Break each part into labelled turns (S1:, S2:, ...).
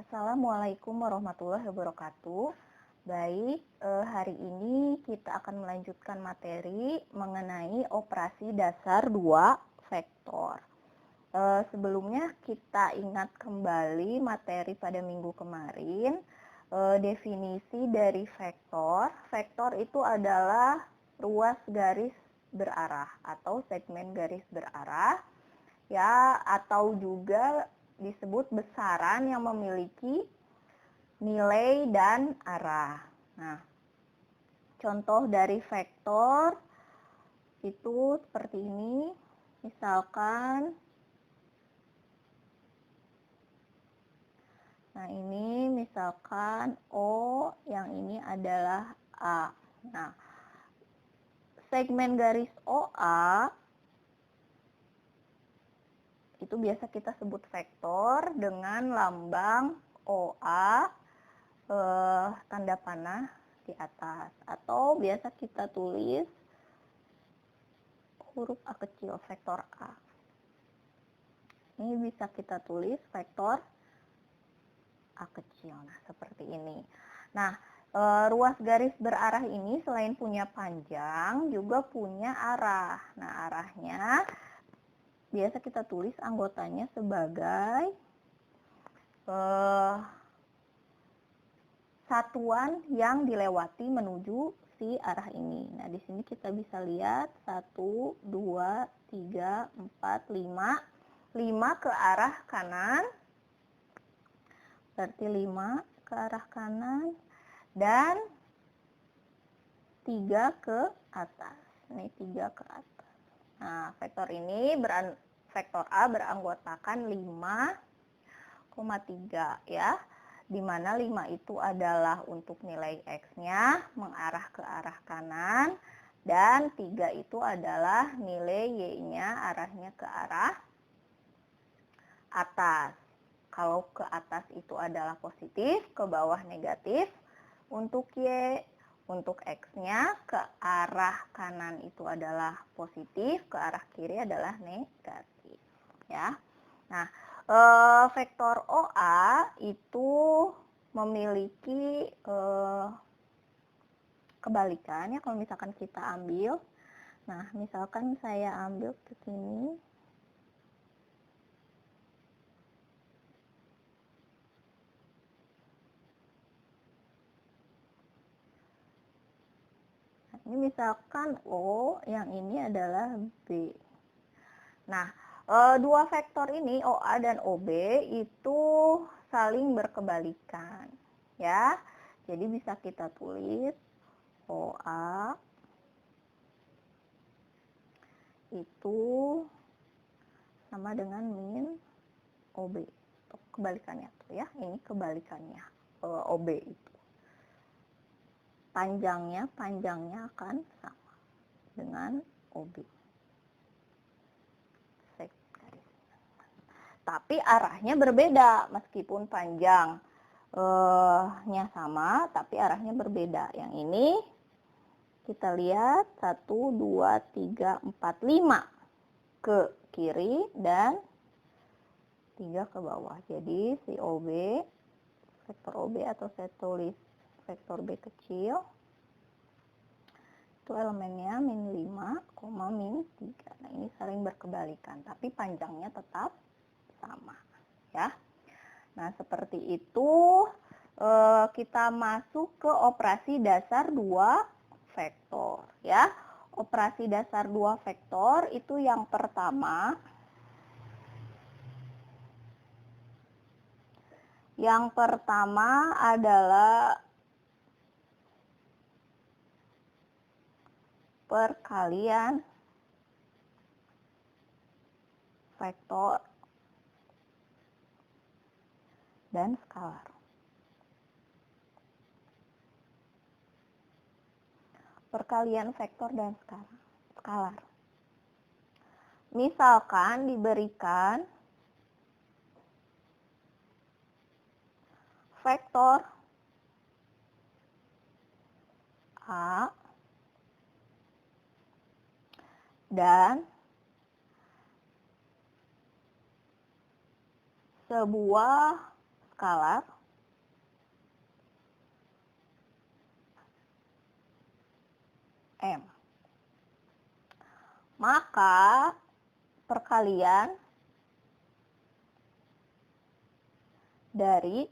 S1: Assalamualaikum warahmatullahi wabarakatuh. Baik, hari ini kita akan melanjutkan materi mengenai operasi dasar 2 vektor. Sebelumnya kita ingat kembali materi pada minggu kemarin, definisi dari vektor. Vektor itu adalah ruas garis berarah atau segmen garis berarah, ya, atau juga disebut besaran yang memiliki nilai dan arah. Nah, contoh dari vektor itu seperti ini. Misalkan, nah ini misalkan O, yang ini adalah A. Nah, segmen garis OA itu biasa kita sebut vektor dengan lambang OA tanda panah di atas, atau biasa kita tulis huruf A kecil, vektor A. Ini bisa kita tulis vektor A kecil. Nah, seperti ini. Nah, ruas garis berarah ini selain punya panjang juga punya arah. Nah, arahnya biasa kita tulis anggotanya sebagai satuan yang dilewati menuju si arah ini. Nah, di sini kita bisa lihat 1, 2, 3, 4, 5. 5 ke arah kanan, berarti 5 ke arah kanan, dan 3 ke atas. Ini 3 ke atas. Nah, vektor ini vektor A beranggotakan 5,3 ya, di mana 5 itu adalah untuk nilai X-nya mengarah ke arah kanan, dan 3 itu adalah nilai Y-nya arahnya ke arah atas. Kalau ke atas itu adalah positif, ke bawah negatif. Untuk Y, untuk X-nya ke arah kanan itu adalah positif, ke arah kiri adalah negatif, ya. Nah, vektor OA itu memiliki kebalikan, ya, kalau misalkan kita ambil. Nah, misalkan saya ambil ke sini. Ini misalkan O, yang ini adalah B. Nah, dua vektor ini OA dan OB itu saling berkebalikan, ya. Jadi bisa kita tulis OA itu sama dengan min OB. Kebalikannya tuh, ya. Ini kebalikannya OB itu. Panjangnya akan sama dengan OB. Tapi arahnya berbeda, meskipun panjangnya sama, tapi arahnya berbeda. Yang ini kita lihat 1, 2, 3, 4, 5 ke kiri dan 3 ke bawah. Jadi si OB, vektor OB atau saya tulis vektor B kecil, itu elemennya min 5, min 3. Nah, ini saling berkebalikan, tapi panjangnya tetap sama, ya. Nah, seperti itu kita masuk ke operasi dasar 2 vektor, ya. Operasi dasar 2 vektor itu yang pertama, adalah perkalian vektor dan skalar. Perkalian vektor dan skalar. Misalkan diberikan vektor A dan sebuah skalar M. Maka perkalian dari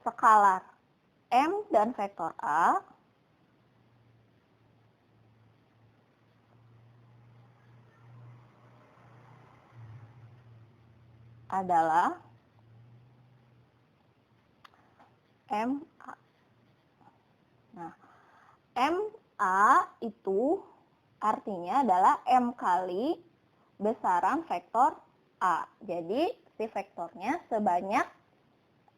S1: skalar M dan vektor A adalah MA. Nah, MA itu artinya adalah M kali besaran vektor A. Jadi, si vektornya sebanyak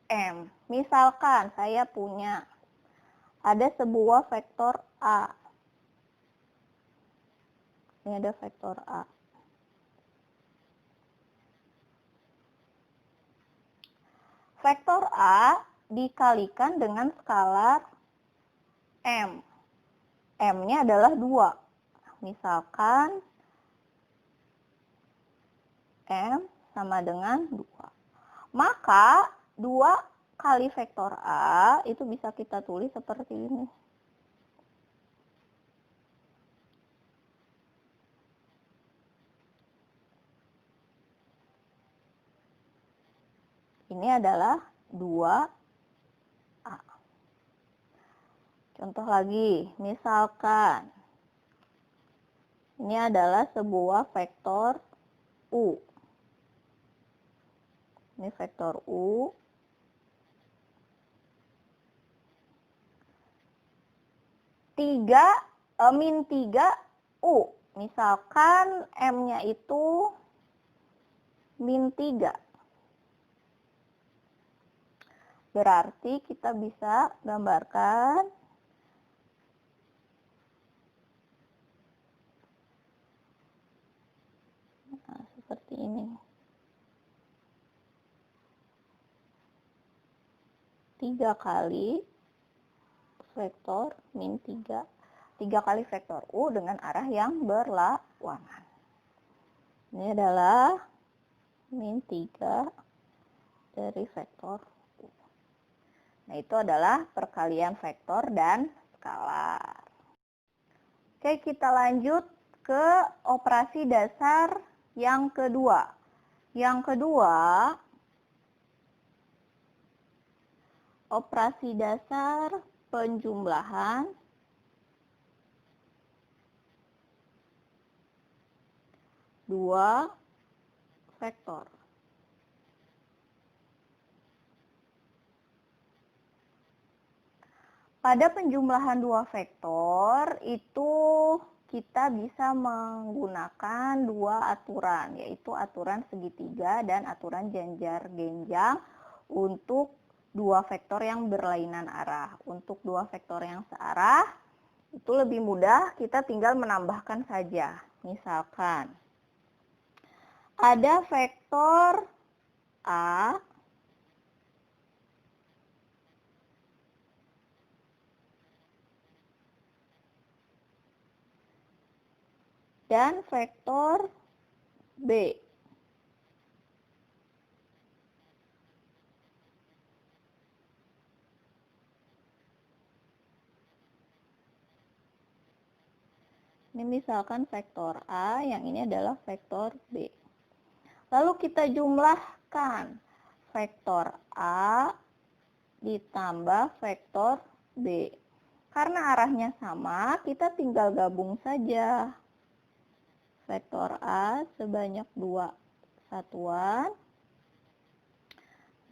S1: M. Misalkan saya punya ada sebuah vektor A. Ini ada vektor A. Vektor A dikalikan dengan skalar M. M-nya adalah 2. Misalkan M sama dengan 2. Maka 2 kali vektor A itu bisa kita tulis seperti ini. Ini adalah 2A. Contoh lagi, misalkan ini adalah sebuah vektor U. Ini vektor U. Min 3 U. Misalkan M-nya itu min 3. Berarti kita bisa gambarkan seperti ini. 3 kali vektor min 3. 3 kali vektor U dengan arah yang berlawanan. Ini adalah min 3 dari vektor U. Nah, itu adalah perkalian vektor dan skalar. Oke, kita lanjut ke operasi dasar yang kedua. Yang kedua, operasi dasar penjumlahan dua vektor. Pada penjumlahan dua vektor itu kita bisa menggunakan dua aturan, yaitu aturan segitiga dan aturan janjar-genjang untuk dua vektor yang berlainan arah. Untuk dua vektor yang searah itu lebih mudah, kita tinggal menambahkan saja. Misalkan ada vektor A dan vektor B. Ini misalkan vektor A, yang ini adalah vektor B. Lalu kita jumlahkan vektor A ditambah vektor B. Karena arahnya sama, kita tinggal gabung saja. Vektor A sebanyak 2 satuan.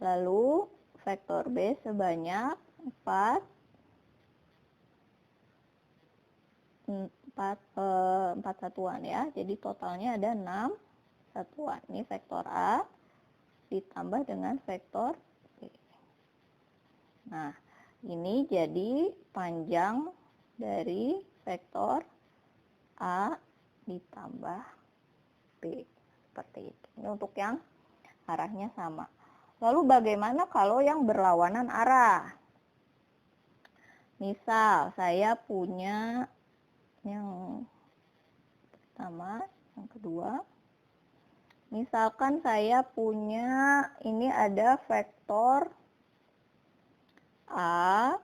S1: Lalu vektor B sebanyak 4 satuan ya. Jadi totalnya ada 6 satuan. Ini vektor A ditambah dengan vektor B. Nah, ini jadi panjang dari vektor A ditambah B. Seperti itu. Ini untuk yang arahnya sama. Lalu bagaimana kalau yang berlawanan arah? Misal saya punya yang pertama, yang kedua. Misalkan saya punya, ini ada vektor A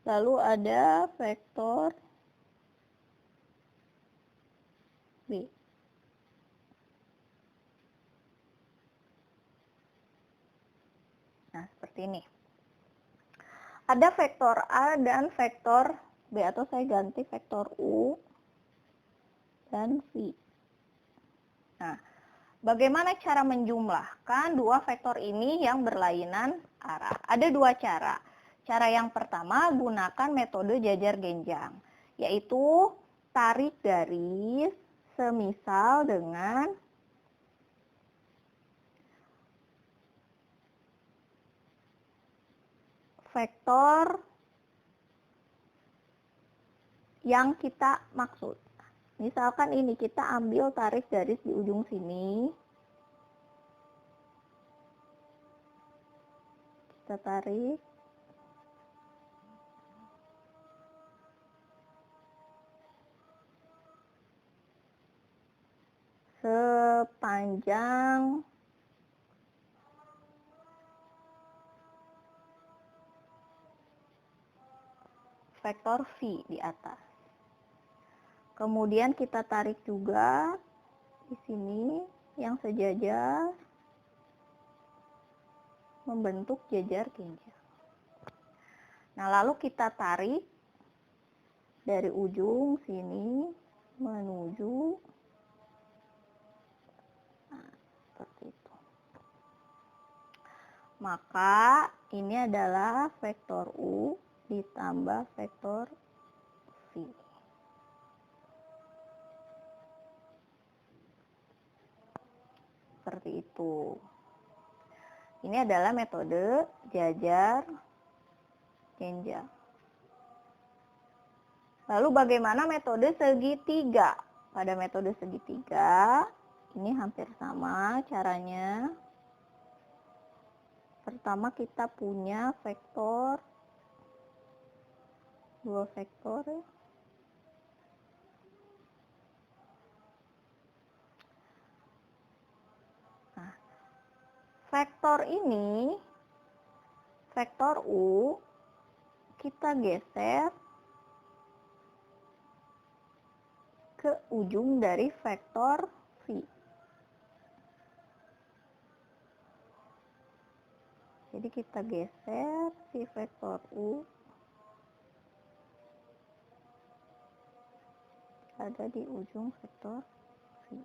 S1: Lalu ada vektor B. Nah, seperti ini. Ada vektor A dan vektor B, atau saya ganti vektor U dan V. Nah, bagaimana cara menjumlahkan dua vektor ini yang berlainan arah? Ada dua cara. Cara yang pertama, gunakan metode jajar genjang, yaitu tarik garis semisal dengan vektor yang kita maksud. Misalkan ini kita ambil tarik garis di ujung sini. Kita tarik. Sepanjang vektor V di atas. Kemudian kita tarik juga di sini yang sejajar membentuk jajar genjang. Nah, lalu kita tarik dari ujung sini menuju, nah, seperti itu. Maka ini adalah vektor U ditambah vektor V. Seperti itu. Ini adalah metode jajar genjang. Lalu bagaimana metode segitiga? Pada metode segitiga, ini hampir sama caranya. Pertama kita punya vektor, dua vektor ya. Nah, vektor ini, vektor U, kita geser ke ujung dari vektor V. Jadi kita geser si vektor U ada di ujung vektor V.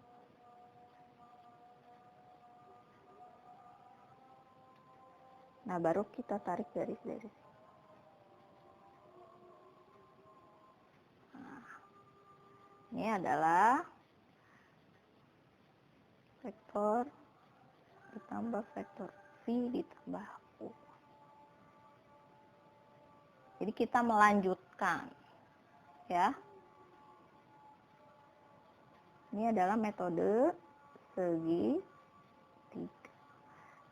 S1: Nah, baru kita tarik garis dari sini. Nah, ini adalah vektor ditambah vektor V ditambah U. Jadi kita melanjutkan, ya. Ini adalah metode segitiga.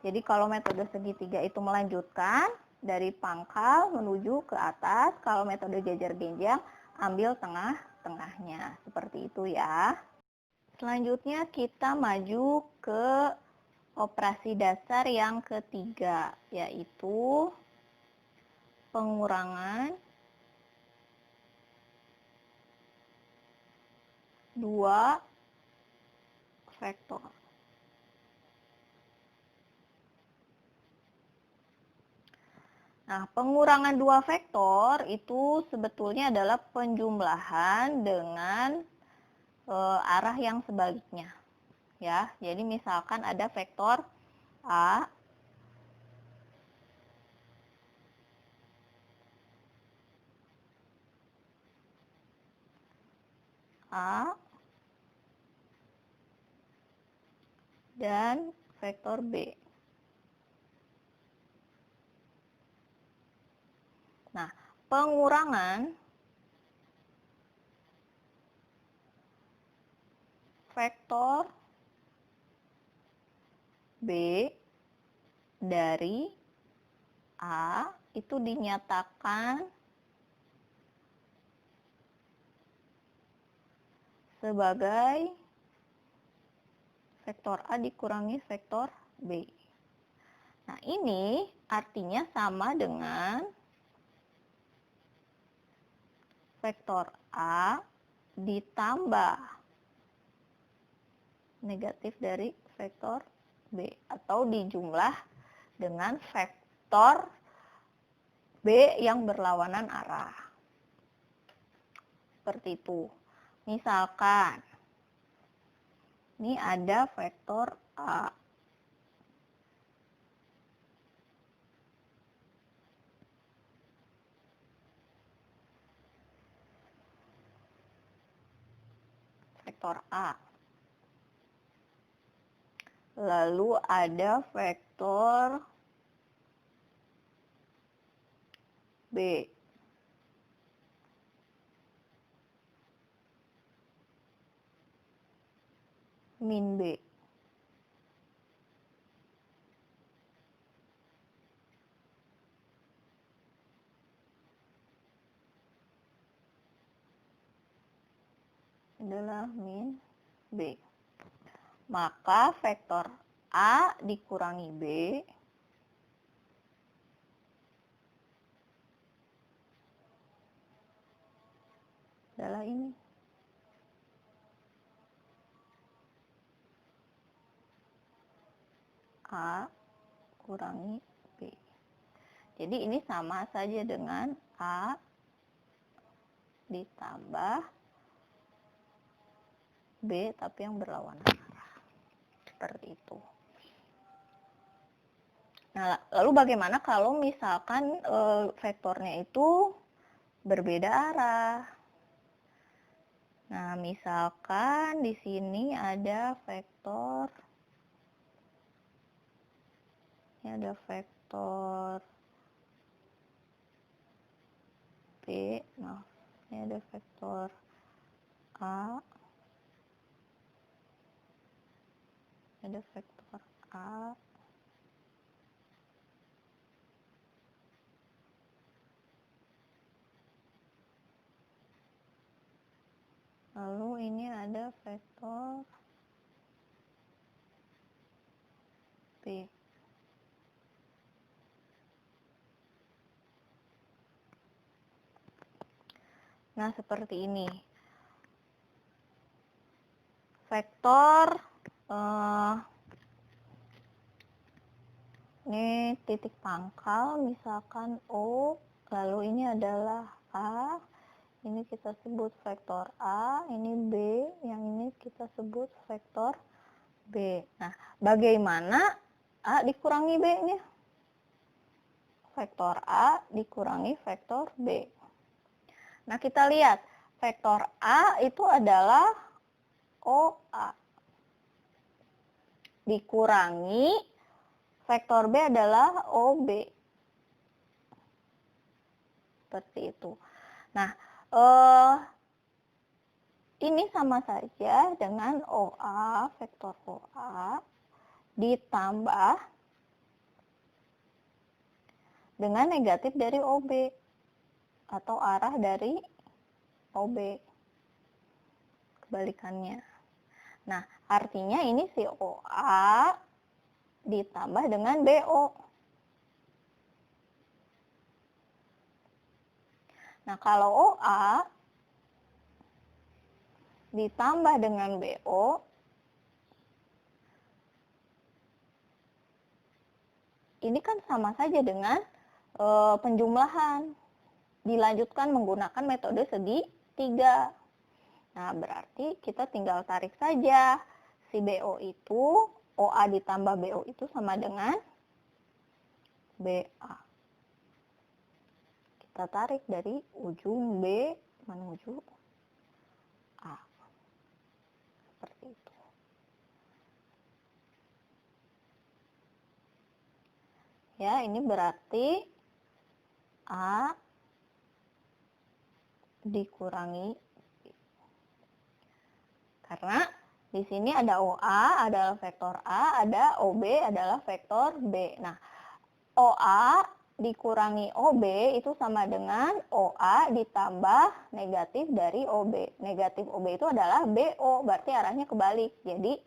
S1: Jadi kalau metode segitiga itu melanjutkan dari pangkal menuju ke atas, kalau metode jajar genjang ambil tengah-tengahnya. Seperti itu ya. Selanjutnya kita maju ke operasi dasar yang ketiga, yaitu pengurangan dua vektor. Nah, pengurangan dua vektor itu sebetulnya adalah penjumlahan dengan arah yang sebaliknya. Ya, jadi misalkan ada vektor A dan vektor B. Nah, pengurangan vektor B dari A itu dinyatakan sebagai vektor A dikurangi vektor B. Nah, ini artinya sama dengan vektor A ditambah negatif dari vektor B, atau dijumlah dengan vektor B yang berlawanan arah. Seperti itu. Misalkan, ini ada vektor A. Vektor A. Lalu ada vektor B. Min B. Adalah min B. Maka vektor A dikurangi B adalah ini. A kurangi B. Jadi ini sama saja dengan A ditambah B tapi yang berlawanan arah. Seperti itu. Nah, lalu bagaimana kalau misalkan vektornya itu berbeda arah? Nah, misalkan di sini ada vektor, ini ada vektor B, maaf, ini ada vektor A, ada vektor A, lalu ini ada vektor B. Nah, seperti ini. Vektor ini titik pangkal, misalkan O, lalu ini adalah A, ini kita sebut vektor A, ini B, yang ini kita sebut vektor B. Nah, bagaimana A dikurangi B-nya? Vektor A dikurangi vektor B. Nah, kita lihat, vektor A itu adalah OA. Dikurangi vektor B adalah OB. Seperti itu. Nah, ini sama saja dengan OA, vektor OA ditambah dengan negatif dari OB atau arah dari OB. Kebalikannya. Nah, artinya ini si OA ditambah dengan BO. Nah, kalau OA ditambah dengan BO, ini kan sama saja dengan penjumlahan. Dilanjutkan menggunakan metode segitiga. Nah, berarti kita tinggal tarik saja. Si BO itu, OA ditambah BO itu sama dengan BA. Kita tarik dari ujung B menuju A. Seperti itu. Ya, ini berarti A dikurangi B. Karena di sini ada OA adalah vektor A, ada OB adalah vektor B. Nah, OA dikurangi OB itu sama dengan OA ditambah negatif dari OB. Negatif OB itu adalah BO, berarti arahnya kebalik. Jadi,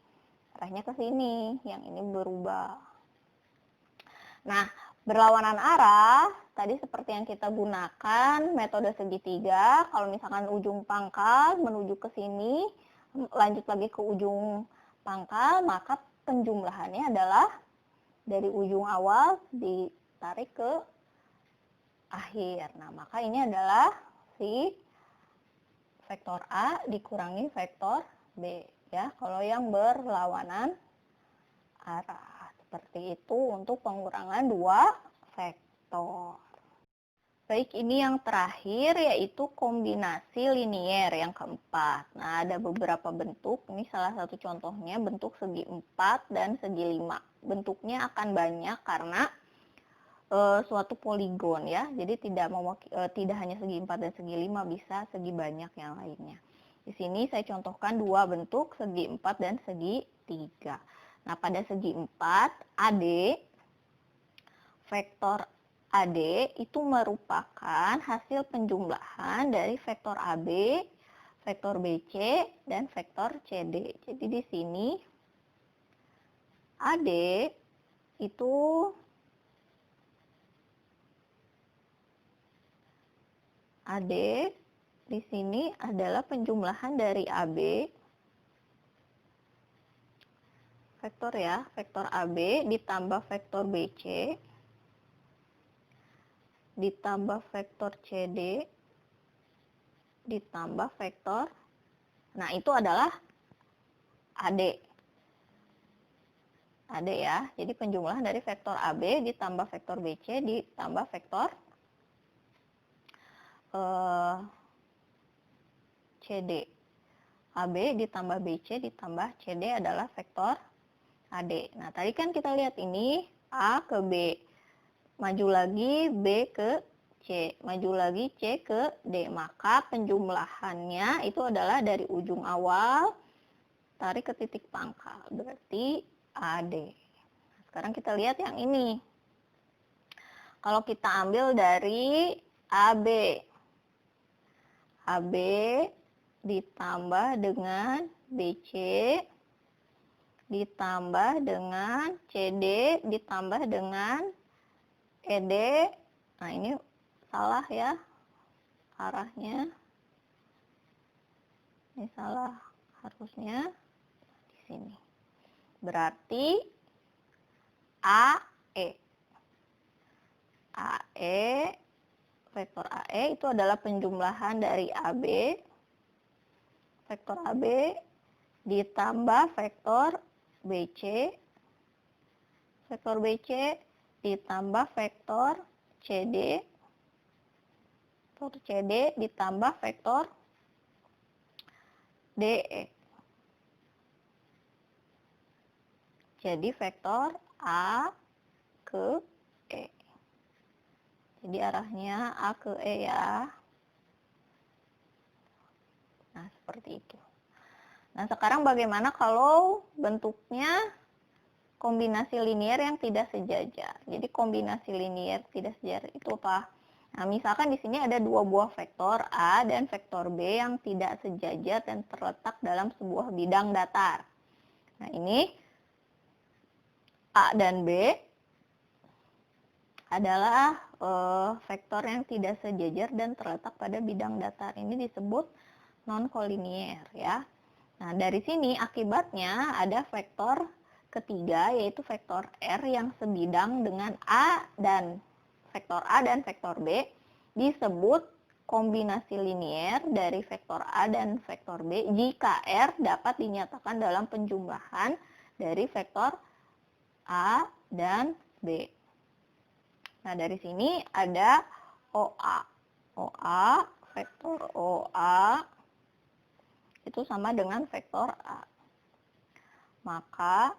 S1: arahnya ke sini, yang ini berubah. Nah, Berlawanan arah, tadi seperti yang kita gunakan metode segitiga, kalau misalkan ujung pangkal menuju ke sini, lanjut lagi ke ujung pangkal, maka penjumlahannya adalah dari ujung awal ditarik ke akhir. Nah, maka ini adalah si vektor A dikurangi vektor B, ya, kalau yang berlawanan arah. Seperti itu untuk pengurangan dua vektor. Baik, ini yang terakhir yaitu kombinasi linier yang keempat. Nah, ada beberapa bentuk. Ini salah satu contohnya bentuk segi 4 dan segi 5. Bentuknya akan banyak karena suatu poligon, ya. Jadi tidak hanya segi 4 dan segi 5, bisa segi banyak yang lainnya. Di sini saya contohkan dua bentuk, segi 4 dan segi 3. Nah, pada segi 4, AD, vektor AD itu merupakan hasil penjumlahan dari vektor AB, vektor BC, dan vektor CD. Jadi di sini AD itu di sini adalah penjumlahan dari AB, vektor, ya, vektor AB ditambah vektor BC ditambah vektor CD ditambah vektor, nah itu adalah AD, ya. Jadi penjumlahan dari vektor AB ditambah vektor BC ditambah vektor CD. AB ditambah BC ditambah CD adalah vektor AD. Nah, tadi kan kita lihat ini A ke B, maju lagi B ke C, maju lagi C ke D. Maka penjumlahannya itu adalah dari ujung awal tarik ke titik pangkal, berarti AD. Sekarang kita lihat yang ini. Kalau kita ambil dari AB, AB ditambah dengan BC ditambah dengan CD ditambah dengan ED. Nah, ini salah, ya, arahnya. Ini salah, harusnya di sini. Berarti AE. AE, vektor AE itu adalah penjumlahan dari AB, vektor AB ditambah vektor BC, vektor BC ditambah vektor CD, vektor CD ditambah vektor DE. Jadi vektor A ke E. Jadi arahnya A ke E, ya. Nah, seperti itu. Nah, sekarang bagaimana kalau bentuknya kombinasi linier yang tidak sejajar? Jadi kombinasi linier tidak sejajar itu apa? Nah, misalkan di sini ada dua buah vektor A dan vektor B yang tidak sejajar dan terletak dalam sebuah bidang datar. Nah, ini A dan B adalah vektor yang tidak sejajar dan terletak pada bidang datar. Ini disebut non-kolinier, ya. Nah, dari sini akibatnya ada vektor ketiga, yaitu vektor R yang sebidang dengan A dan vektor A dan vektor B, disebut kombinasi linier dari vektor A dan vektor B jika R dapat dinyatakan dalam penjumlahan dari vektor A dan B. Nah, dari sini ada OA. OA, vektor OA itu sama dengan vektor A. Maka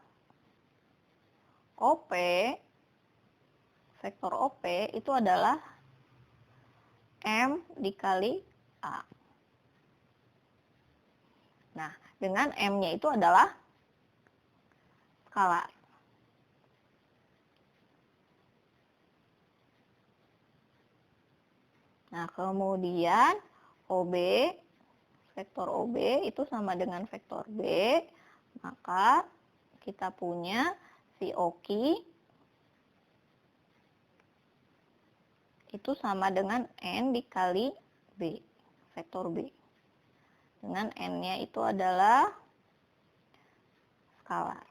S1: OP, vektor OP itu adalah M dikali A. Nah, dengan M-nya itu adalah skalar. Nah, kemudian OB, vektor OB itu sama dengan vektor B, maka kita punya si OQ itu sama dengan N dikali B, vektor B. Dengan N-nya itu adalah skalar.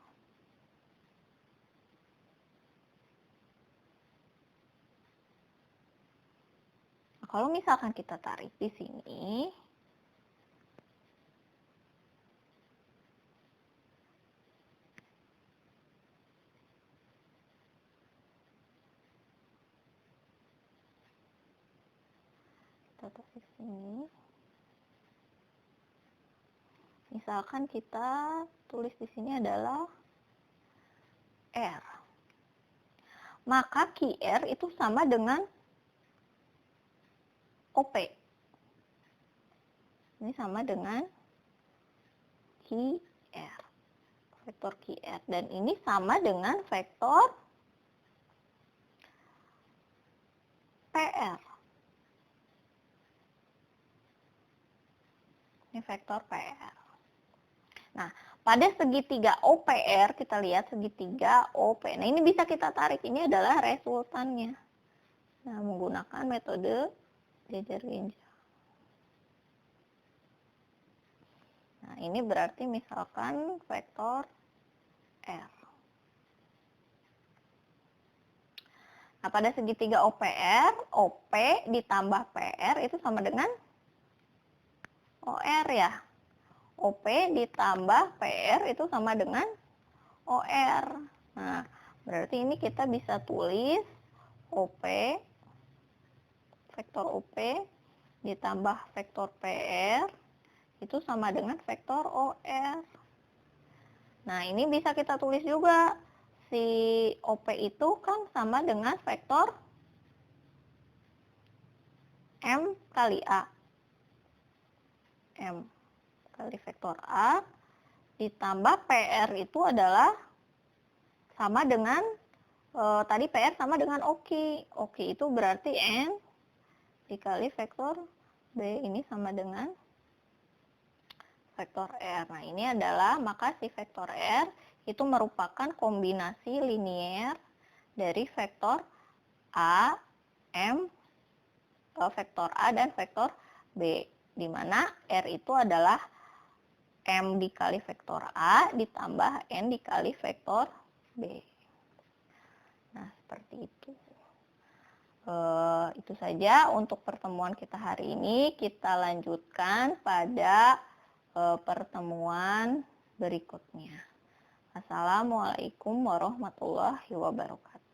S1: Nah, kalau misalkan kita tarik di sini, kita tarik sini. Misalkan kita tulis di sini adalah R. Maka QR itu sama dengan OP. Ini sama dengan QR. Vektor QR. Dan ini sama dengan vektor PR. Ini vektor PR. Nah, pada segitiga OPR, kita lihat segitiga OP. Nah, ini bisa kita tarik. Ini adalah resultannya. Nah, menggunakan metode jejer genjang. Nah, ini berarti misalkan vektor R. Nah, pada segitiga OPR, OP ditambah PR itu sama dengan OR ya. OP ditambah PR itu sama dengan OR. Nah, berarti ini kita bisa tulis OP, vektor OP ditambah vektor PR itu sama dengan vektor OR. Nah, ini bisa kita tulis juga. Si OP itu kan sama dengan vektor M kali A. M kali vektor A ditambah PR itu adalah sama dengan tadi PR sama dengan OQ. OQ itu berarti N dikali vektor B, ini sama dengan vektor R. Nah, ini adalah, maka si vektor R itu merupakan kombinasi linier dari vektor A, M, vektor A dan vektor B, di mana R itu adalah M dikali vektor A ditambah N dikali vektor B. Nah, seperti itu. Itu saja untuk pertemuan kita hari ini. Kita lanjutkan pada pertemuan berikutnya. Assalamualaikum warahmatullahi wabarakatuh.